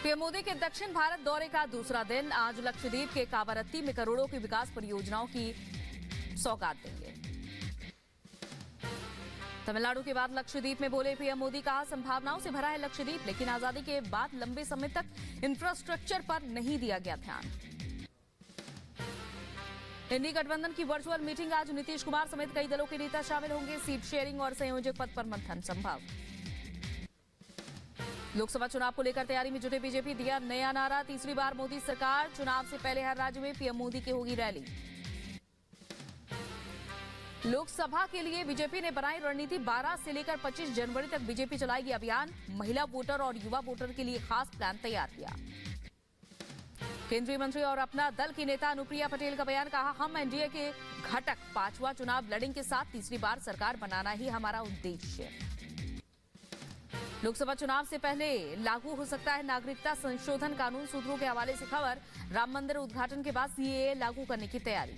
PM Modi के दक्षिण भारत दौरे का दूसरा दिन आज लक्षद्वीप के कावारत्ती में करोड़ों की विकास परियोजनाओं की सौगात देंगे। तमिलनाडु के बाद लक्षद्वीप में बोले पीएम मोदी, कहा संभावनाओं से भरा है लक्षद्वीप, लेकिन आजादी के बाद लंबे समय तक इंफ्रास्ट्रक्चर पर नहीं दिया गया ध्यान। इंडी गठबंधन की वर्चुअल मीटिंग आज नीतीश कुमार समेत कई दलों के नेता शामिल होंगे। सीट शेयरिंग और संयोजक पद पर मंथन संभव। लोकसभा चुनाव को लेकर तैयारी में जुटे बीजेपी, दिया नया नारा, तीसरी बार मोदी सरकार, चुनाव से पहले हर राज्य में पीएम मोदी की होगी रैली। लोकसभा के लिए बीजेपी ने बनाई रणनीति, 12 से लेकर 25 जनवरी तक बीजेपी चलाएगी अभियान। महिला वोटर और युवा वोटर के लिए खास प्लान तैयार किया। केंद्रीय मंत्री और अपना दल की नेता अनुप्रिया पटेल का बयान, कहा हम एनडीए के घटक 5वां चुनाव लड़ेंगे के साथ तीसरी बार सरकार बनाना ही हमारा उद्देश्य। लोकसभा चुनाव से पहले लागू हो सकता है नागरिकता संशोधन कानून, सूत्रों के हवाले से खबर। राम मंदिर उद्घाटन के बाद सीएए लागू करने की तैयारी।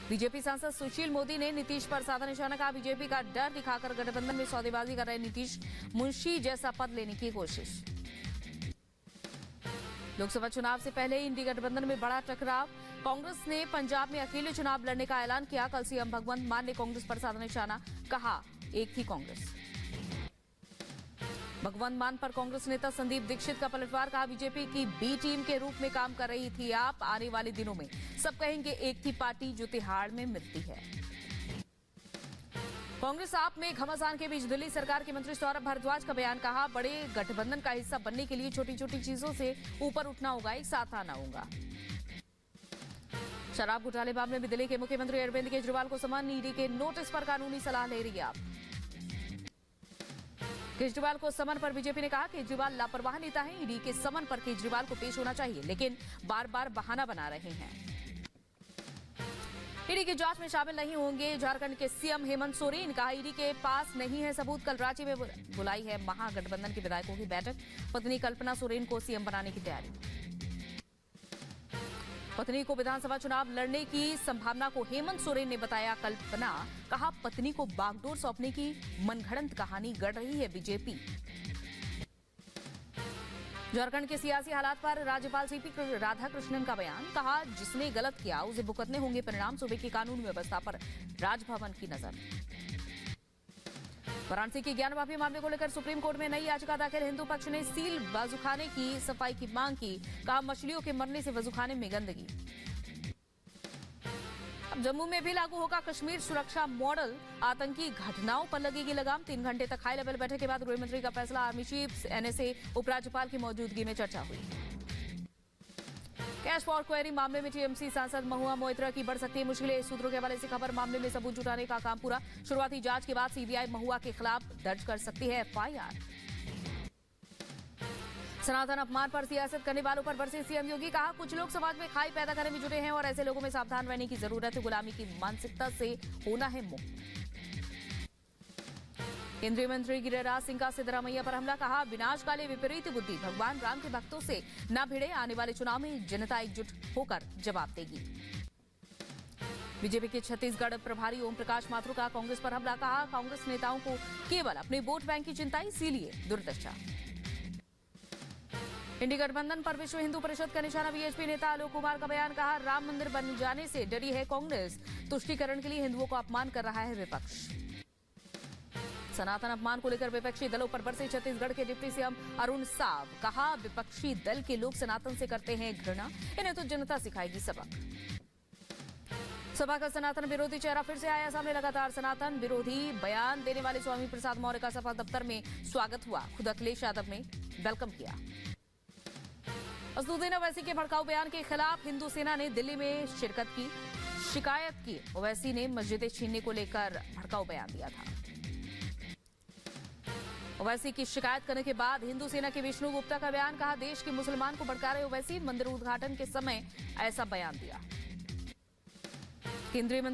बीजेपी सांसद सुशील मोदी ने नीतीश पर साधा निशाना, कहा बीजेपी का डर दिखाकर गठबंधन में सौदेबाजी कर रहे नीतीश, मुंशी जैसा पद लेने की कोशिश। लोकसभा चुनाव से पहले इंडी गठबंधन में बड़ा टकराव, कांग्रेस ने पंजाब में अकेले चुनाव लड़ने का ऐलान किया। कल सीएम भगवंत मान ने कांग्रेस पर साधा निशाना, कहा एक थी कांग्रेस। भगवंत मान पर कांग्रेस नेता संदीप दीक्षित का पलटवार, कहा बीजेपी की बी टीम के रूप में काम कर रही थी आप, आने वाले दिनों में सब कहेंगे एक थी पार्टी जो तिहाड़ में मिलती है। कांग्रेस आप में घमासान के बीच दिल्ली सरकार के मंत्री सौरभ भारद्वाज का बयान, कहा बड़े गठबंधन का हिस्सा बनने के लिए छोटी छोटी चीजों से ऊपर उठना होगा, एक साथ आना होगा। शराब घोटाले मामले में दिल्ली के मुख्यमंत्री अरविंद केजरीवाल को समन, ईडी के नोटिस पर कानूनी सलाह ले रही है आप। केजरीवाल को समन पर बीजेपी ने कहा केजरीवाल लापरवाह नेता है, ईडी के समन पर केजरीवाल को पेश होना चाहिए, लेकिन बार बार बहाना बना रहे हैं। ईडी की जांच में शामिल नहीं होंगे झारखंड के सीएम हेमंत सोरेन, कहा ईडी के पास नहीं है सबूत। कल रांची में बुलाई है महागठबंधन के विधायकों की बैठक, पत्नी कल्पना सोरेन को सीएम बनाने की तैयारी। पत्नी को विधानसभा चुनाव लड़ने की संभावना को हेमंत सोरेन ने बताया कल्पना, कहा पत्नी को बागडोर सौंपने की मनगढ़ंत कहानी गढ़ रही है बीजेपी। झारखंड के सियासी हालात पर राज्यपाल सीपी राधाकृष्णन का बयान, कहा जिसने गलत किया उसे भुगतने होंगे परिणाम। सूबे की कानून व्यवस्था पर राजभवन की नजर। वाराणसी की ज्ञान वापी मामले को लेकर सुप्रीम कोर्ट में नई याचिका दाखिल, हिंदू पक्ष ने सील वजूखाने की सफाई की मांग की, कहा मछलियों के मरने से वजूखाने में गंदगी। अब जम्मू में भी लागू होगा कश्मीर सुरक्षा मॉडल, आतंकी घटनाओं पर लगेगी लगाम। 3 घंटे तक हाई लेवल बैठक के बाद गृह मंत्री का फैसला, आर्मी चीफ एनएसए उपराज्यपाल की मौजूदगी में चर्चा हुई। कैश फॉर क्वेरी मामले में टीएमसी सांसद महुआ मोइत्रा की बढ़ सकती है मुश्किलें, सूत्रों के हवाले से खबर। मामले में सबूत जुटाने का काम पूरा, शुरुआती जांच के बाद सीबीआई महुआ के खिलाफ दर्ज कर सकती है एफआईआर। सनातन अपमान पर सियासत करने वालों पर बरसे सीएम योगी, कहा कुछ लोग समाज में खाई पैदा करने में जुटे हैं और ऐसे लोगों में सावधान रहने की जरूरत है, गुलामी की मानसिकता से होना है मुक्त। केंद्रीय मंत्री गिरिराज सिंह का सिद्धरामैया पर हमला, कहा विनाशकाले विपरीत बुद्धि, भगवान राम के भक्तों से न भिड़े, आने वाले चुनाव में जनता एकजुट होकर जवाब देगी। बीजेपी के छत्तीसगढ़ प्रभारी ओम प्रकाश माथुर का कांग्रेस पर हमला, कहा कांग्रेस नेताओं को केवल अपने वोट बैंक की चिंता, इसीलिए दुर्दशा। इंडी गठबंधन पर विश्व हिंदू परिषद का निशाना, बीएचपी नेता आलोक कुमार का बयान, कहा राम मंदिर बन जाने से डरी है कांग्रेस, तुष्टीकरण के लिए हिंदुओं को अपमान कर रहा है विपक्ष। सनातन अपमान को लेकर विपक्षी दलों पर बरसे छत्तीसगढ़ के डिप्टी सीएम अरुण साव, कहा विपक्षी दल के लोग सनातन से करते हैं घृणा, इन्हें तो जनता सिखाएगी सबक। सभा का सनातन विरोधी चेहरा फिर से आया सामने, लगातार सनातन विरोधी बयान देने वाले स्वामी प्रसाद मौर्य का सभा दफ्तर में स्वागत हुआ, खुद अखिलेश यादव ने वेलकम किया। असदुद्दीन ओवैसी के भड़काऊ बयान के खिलाफ हिंदू सेना ने दिल्ली में शिरकत की, शिकायत की। ओवैसी ने मस्जिदें छीनने को लेकर भड़काऊ बयान दिया था। ओवैसी की शिकायत करने के बाद हिंदू सेना के विष्णु गुप्ता का बयान, कहा देश के मुसलमान को भड़का रहे ओवैसी, मंदिर उद्घाटन के समय ऐसा बयान दिया। केंद्रीय मंत्री